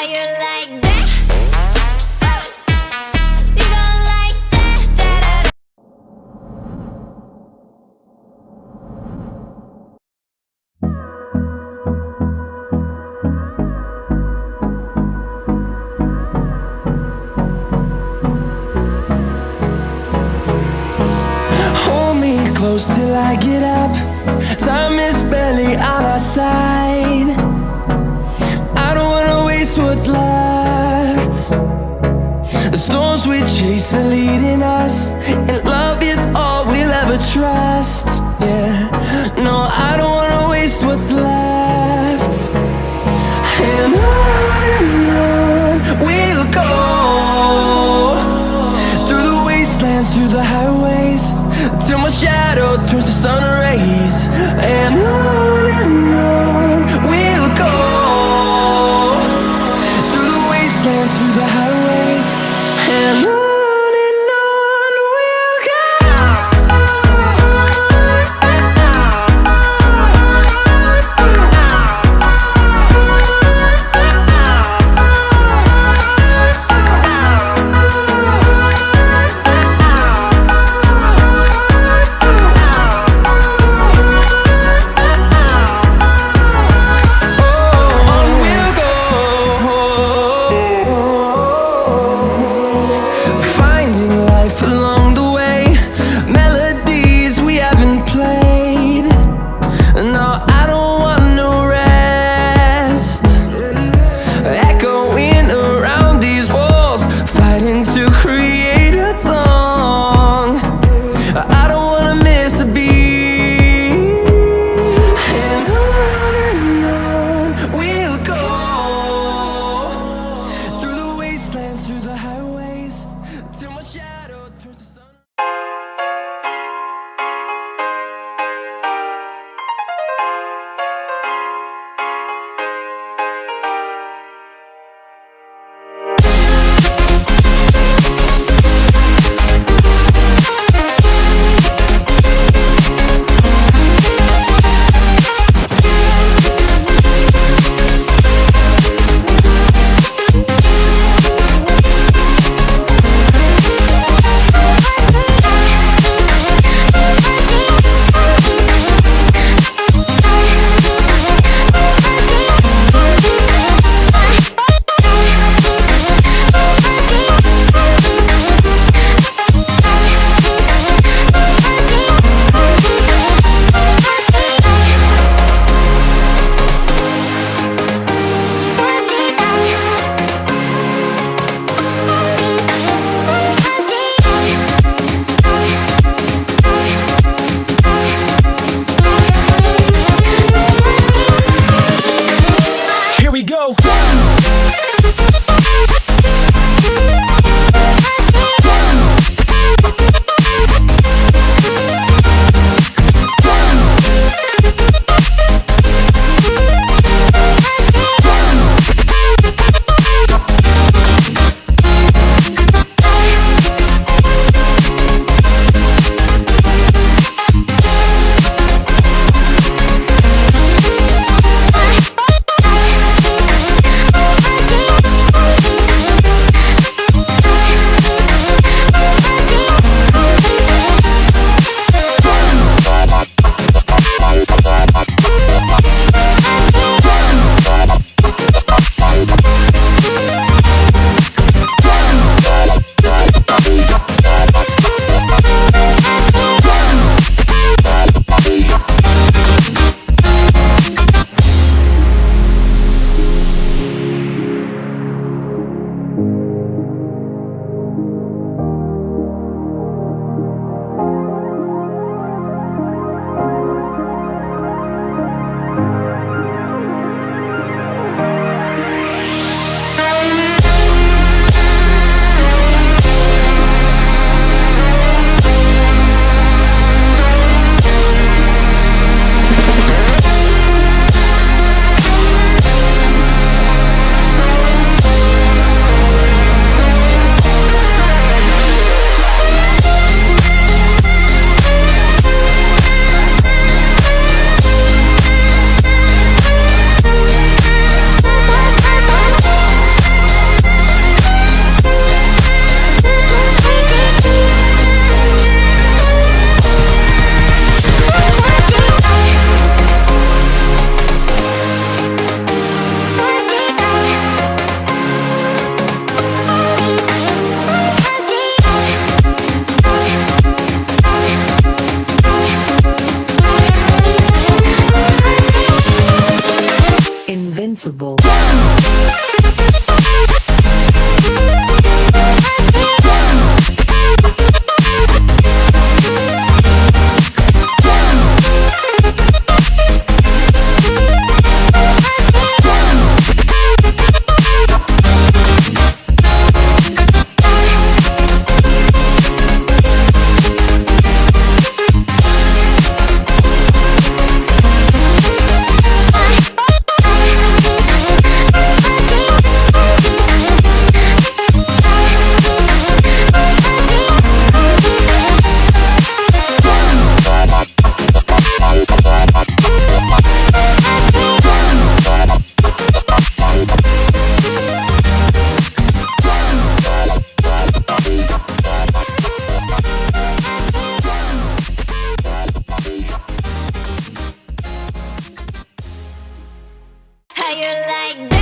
you like that? You gon' like that, that, that. Hold me close till I get up. Time is barely on our side. I don't wanna waste what's left. The storms we chase are leading us, and love is all we'll ever trust. Yeah, no, I don't wanna waste what's left. And on we'll go, through the wastelands, through the highways, till my shadow turns to sun rays. And on we'll go, through the wastelands, through the highways, and on invincible. How you like